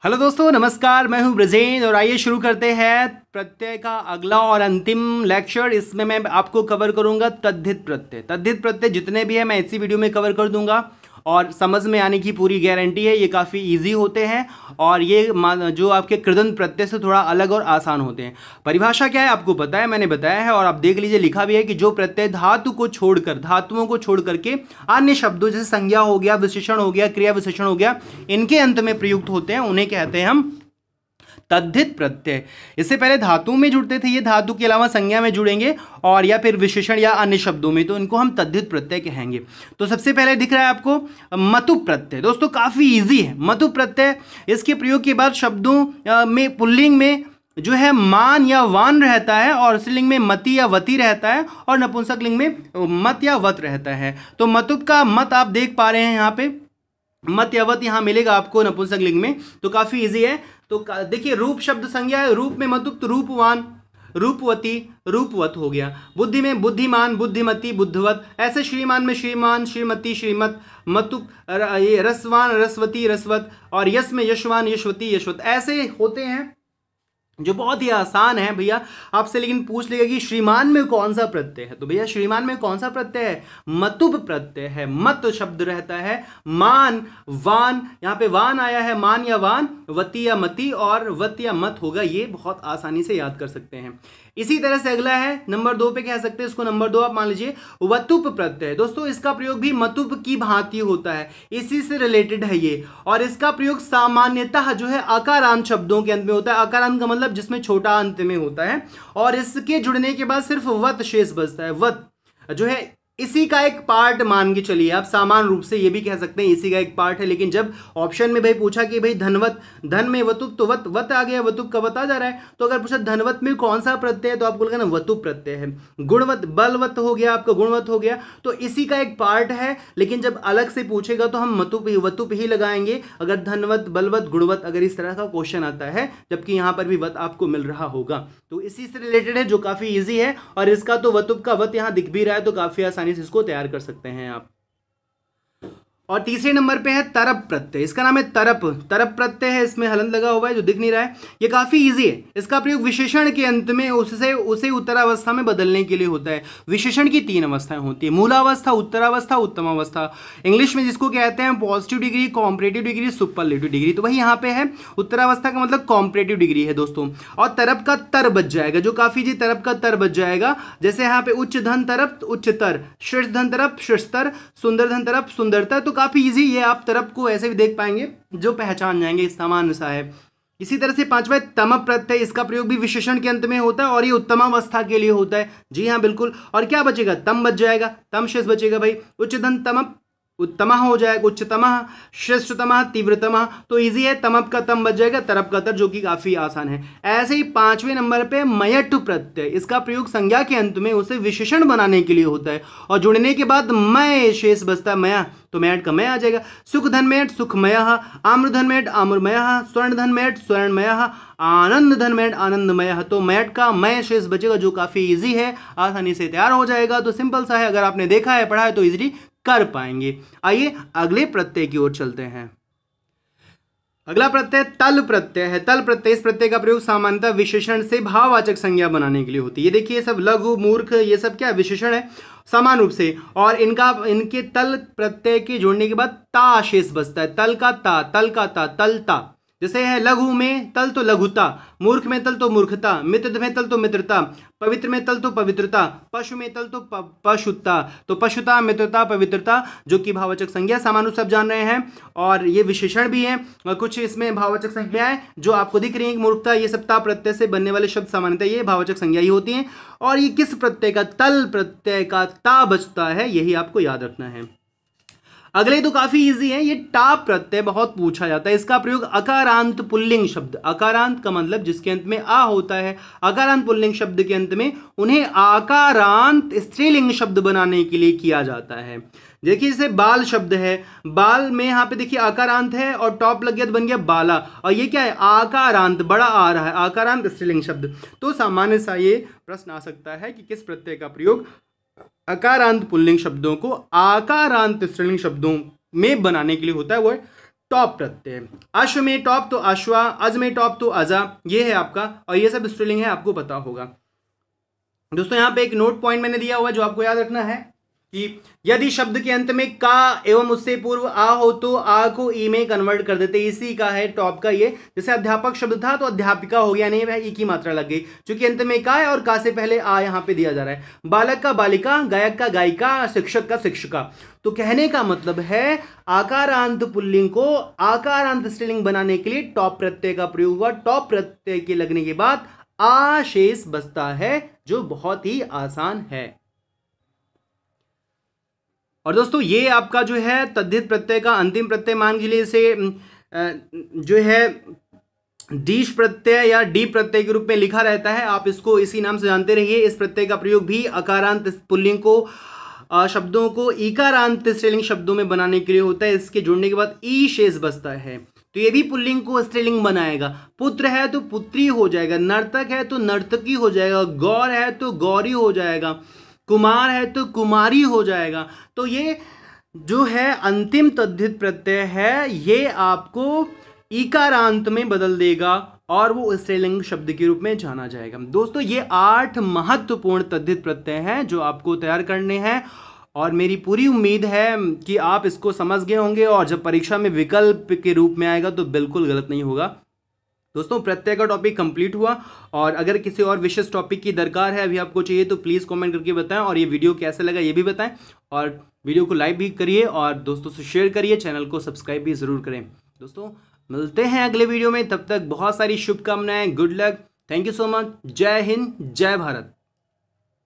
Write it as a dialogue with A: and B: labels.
A: Hello दोस्तों, नमस्कार। मैं हूं ब्रजेन और आइए शुरू करते हैं प्रत्यय का अगला और अंतिम लेक्चर। इसमें मैं आपको कवर करूंगा तद्धित प्रत्यय। तद्धित प्रत्यय जितने भी हैं मैं इसी वीडियो में कवर कर दूंगा और समझ में आने की पूरी गारंटी है। ये काफ़ी इजी होते हैं और ये जो आपके कृदंत प्रत्यय से थोड़ा अलग और आसान होते हैं। परिभाषा क्या है आपको पता है, मैंने बताया है और आप देख लीजिए, लिखा भी है कि जो प्रत्यय धातु को छोड़कर, धातुओं को छोड़ करके अन्य शब्दों जैसे संज्ञा हो गया, विशेषण हो गया, क्रिया विशेषण हो गया, इनके अंत में प्रयुक्त होते हैं, उन्हें कहते हैं हम तद्धित प्रत्यय। इससे पहले धातु में जुड़ते थे, ये धातु के अलावा संज्ञा में जुड़ेंगे और या फिर विशेषण या अन्य शब्दों में, तो इनको हम तद्धित प्रत्यय कहेंगे। तो सबसे पहले दिख रहा है आपको मतु प्रत्यय। दोस्तों काफी इजी है मतु प्रत्यय। इसके प्रयोग के बाद शब्दों में पुल्लिंग में जो है मान या वान रहता है और स्त्रीलिंग में मति या वति रहता है और नपुंसक लिंग में मत या वत रहता है। तो मतुप का मत आप देख पा रहे हैं यहाँ पे, मत या वत यहाँ मिलेगा आपको नपुंसक लिंग में। तो काफी इजी है। तो देखिए, रूप शब्द संज्ञा है, रूप में मतुप तो रूपवान, रूपवती, रूपवत हो गया। बुद्धि में बुद्धिमान, बुद्धिमती, बुद्धवत। ऐसे श्रीमान में श्रीमान, श्रीमती, श्रीमत, मतुप ये रसवान, रसवती, रसवत। और यश में यशवान, यशवती, यशवत। ऐसे होते हैं जो बहुत ही आसान है भैया आपसे। लेकिन पूछ लेगा कि श्रीमान में कौन सा प्रत्यय है, तो भैया श्रीमान में कौन सा प्रत्यय है? मतुब प्रत्यय है। मत शब्द रहता है, मान, वान, यहाँ पे वान आया है, मान या वान, वती या मति और वत या मत होगा। ये बहुत आसानी से याद कर सकते हैं। इसी तरह से अगला है नंबर 2 पे, कह सकते हैं इसको नंबर 2 आप मान लीजिए, वतुप प्रत्यय। दोस्तों इसका प्रयोग भी मतुप की भांति होता है, इसी से रिलेटेड है ये। और इसका प्रयोग सामान्यतः जो है अकारांत शब्दों के अंत में होता है। अकारांत का मतलब जिसमें छोटा अंत में होता है और इसके जुड़ने के बाद सिर्फ वत शेष बचता है। वत जो है इसी का एक पार्ट मान के चलिए आप, सामान्य रूप से ये भी कह सकते हैं इसी का एक पार्ट है। लेकिन जब ऑप्शन में भाई पूछा कि भाई धनवत, धन में वतुप, तो वत वत आ गया, वतुप का वत आ जा रहा है। तो अगर पूछा धनवत में कौन सा प्रत्यय है, तो आप बोलेंगे ना वतुप प्रत्यय है। गुणवत, बलवत हो गया आपका, गुणवत हो गया, तो इसी का एक पार्ट है। लेकिन जब अलग से पूछेगा तो हम वतुप ही लगाएंगे अगर धनवत, बलवत, गुणवत अगर इस तरह का क्वेश्चन आता है, जबकि यहां पर भी वत आपको मिल रहा होगा। तो इसी से रिलेटेड है जो काफी इजी है। और इसका तो वतुप का वत यहां दिख भी रहा है, तो काफी आसानी से इसको तैयार कर सकते हैं आप। और तीसरे नंबर पे है तरप प्रत्यय। इसका नाम है तरप। तरप प्रत्यय है, इसमें हलंत लगा हुआ है जो दिख नहीं रहा है। ये काफी इजी है। इसका प्रयोग विशेषण के अंत में उसे उत्तरावस्था में बदलने के लिए होता है। विशेषण की 3 अवस्थाएं होती है, मूलावस्था, उत्तरावस्था, उत्तमावस्था। इंग्लिश में जिसको कहते हैं positive degree, comparative degree, superlative degree. तो वही यहाँ पे है, उत्तरावस्था का मतलब कॉम्परेटिव डिग्री है दोस्तों। और तरप का तर बच जाएगा, जो काफी जी तरप का तर बच जाएगा। जैसे यहाँ पे उच्च धन तरप, उच्चतर, शीर्ष धन तरप, शीर्षतर, सुंदर धन तरप, सुंदरतर। तो काफी इजी, ये आप तरफ को ऐसे भी देख पाएंगे जो पहचान जाएंगे, सामान्य सा है। इसी तरह से पांचवा तम प्रत्यय। इसका प्रयोग भी विशेषण के अंत में होता है और ये उत्तमावस्था के लिए होता है। जी हाँ बिल्कुल। और क्या बचेगा? तम बच जाएगा, तम शेष बचेगा भाई। उच्च धन तम, उत्तम हो जाएगा, उच्चतम, श्रेष्ठतम, तीव्रतम। तो इजी है, तमप का तम बच जाएगा, तरप का तर, जो कि काफी आसान है। ऐसे ही 5वें नंबर पे मयट प्रत्यय। इसका प्रयोग संज्ञा के अंत में उसे विशेषण बनाने के लिए होता है और जुड़ने के बाद मय शेष बचता है, मया, तो मैट का मय आ जाएगा। सुख धन मैट, सुखमय। आम्र धन मैट, आम्रमय। स्वर्ण धन मैट, स्वर्णमय। आनंद धन मैट, आनंदमय। तो मैट का मय शेष बचेगा, जो काफी इजी है, आसानी से तैयार हो जाएगा। तो सिंपल सा है, अगर आपने देखा है, पढ़ा है तो इजीली कर पाएंगे। आइए अगले प्रत्यय की ओर चलते हैं। अगला प्रत्यय तल प्रत्यय है। तल प्रत्यय, इस प्रत्यय का प्रयोग सामान्यतः विशेषण से भाववाचक संज्ञा बनाने के लिए होती है। ये देखिए, सब लघु, मूर्ख, ये सब क्या विशेषण है समान रूप से। और इनके तल प्रत्यय के जोड़ने के बाद ता शेष बचता है। तल का ता, तल का ता, तलता। जैसे है लघु में तल तो लघुता, मूर्ख में तल तो मूर्खता, मित्र में तल तो मित्रता, पवित्र में तल तो पवित्रता, पशु में तल तो पशुता। तो पशुता, मित्रता, पवित्रता, जो कि भाववाचक संज्ञा सामान्य सब जान रहे हैं। और ये विशेषण भी है और कुछ इसमें भाववाचक संज्ञाएं जो आपको दिख रही है, मूर्खता, ये सब ता प्रत्यय से बनने वाले शब्द सामान्यतः ये भाववाचक संज्ञा ही होती हैं। और ये किस प्रत्यय का? तल प्रत्यय का ता बचता है, यही आपको याद रखना है। अगले तो काफी इजी है, ये टाप प्रत्यय बहुत पूछा जाता है। इसका प्रयोग अकारांत पुल्लिंग शब्द, अकारांत का मतलब जिसके अंत में आ होता है, अकारांत पुल्लिंग शब्द के अंत में उन्हें आकारांत स्त्रीलिंग शब्द बनाने के लिए किया जाता है। देखिए जैसे बाल शब्द है, बाल में यहाँ पे देखिए आकारांत है और टॉप लग गया तो बन गया बाला। और ये क्या है? आकारांत, बड़ा आ रहा है, आकारांत स्त्रीलिंग शब्द। तो सामान्य सा ये प्रश्न आ सकता है कि किस प्रत्यय का प्रयोग अकारांत पुल्लिंग शब्दों को आकारांत स्त्रीलिंग शब्दों में बनाने के लिए होता है, वो टॉप प्रत्यय। अश्व में टॉप तो अश्वा, अज में टॉप तो अजा, ये है आपका, और ये सब स्त्रीलिंग है, आपको पता होगा। दोस्तों यहाँ पे एक नोट पॉइंट मैंने दिया हुआ जो आपको याद रखना है कि यदि शब्द के अंत में का एवं उससे पूर्व आ हो तो आ को ई में कन्वर्ट कर देते, इसी का है टॉप का ये। जैसे अध्यापक शब्द था तो अध्यापिका हो गया, नहीं भाई ई की मात्रा लग गई, क्योंकि अंत में का है और का से पहले आ यहां पे दिया जा रहा है। बालक का बालिका, गायक का गायिका, शिक्षक का शिक्षिका। तो कहने का मतलब है आकारांत पुल्लिंग को आकारांत स्त्रीलिंग बनाने के लिए टॉप प्रत्यय का प्रयोग हुआ। टॉप प्रत्यय के लगने के बाद आ शेष बचता है, जो बहुत ही आसान है। और दोस्तों ये आपका जो है तद्धित प्रत्यय का अंतिम प्रत्यय मान के लिए इसे जो है डीश प्रत्यय या डी प्रत्यय के रूप में लिखा रहता है, आप इसको इसी नाम से जानते रहिए। इस प्रत्यय का प्रयोग भी अकारांत पुल्लिंग को शब्दों को इकारांत स्त्रीलिंग शब्दों में बनाने के लिए होता है। इसके जुड़ने के बाद ई शेष बचता है, तो ये भी पुल्लिंग को स्त्रीलिंग बनाएगा। पुत्र है तो पुत्री हो जाएगा, नर्तक है तो नर्तकी हो जाएगा, गौर है तो गौरी हो जाएगा, कुमार है तो कुमारी हो जाएगा। तो ये जो है अंतिम तद्धित प्रत्यय है, ये आपको इकारांत में बदल देगा और वो स्त्रीलिंग शब्द के रूप में जाना जाएगा। दोस्तों ये 8 महत्वपूर्ण तद्धित प्रत्यय हैं जो आपको तैयार करने हैं, और मेरी पूरी उम्मीद है कि आप इसको समझ गए होंगे, और जब परीक्षा में विकल्प के रूप में आएगा तो बिल्कुल गलत नहीं होगा। दोस्तों प्रत्यय का टॉपिक कंप्लीट हुआ, और अगर किसी और विशेष टॉपिक की दरकार है, अभी आपको चाहिए, तो प्लीज़ कमेंट करके बताएं, और ये वीडियो कैसे लगा ये भी बताएं, और वीडियो को लाइक भी करिए और दोस्तों से शेयर करिए, चैनल को सब्सक्राइब भी ज़रूर करें। दोस्तों मिलते हैं अगले वीडियो में, तब तक बहुत सारी शुभकामनाएं, good luck, thank you so much, जय हिंद, जय भारत।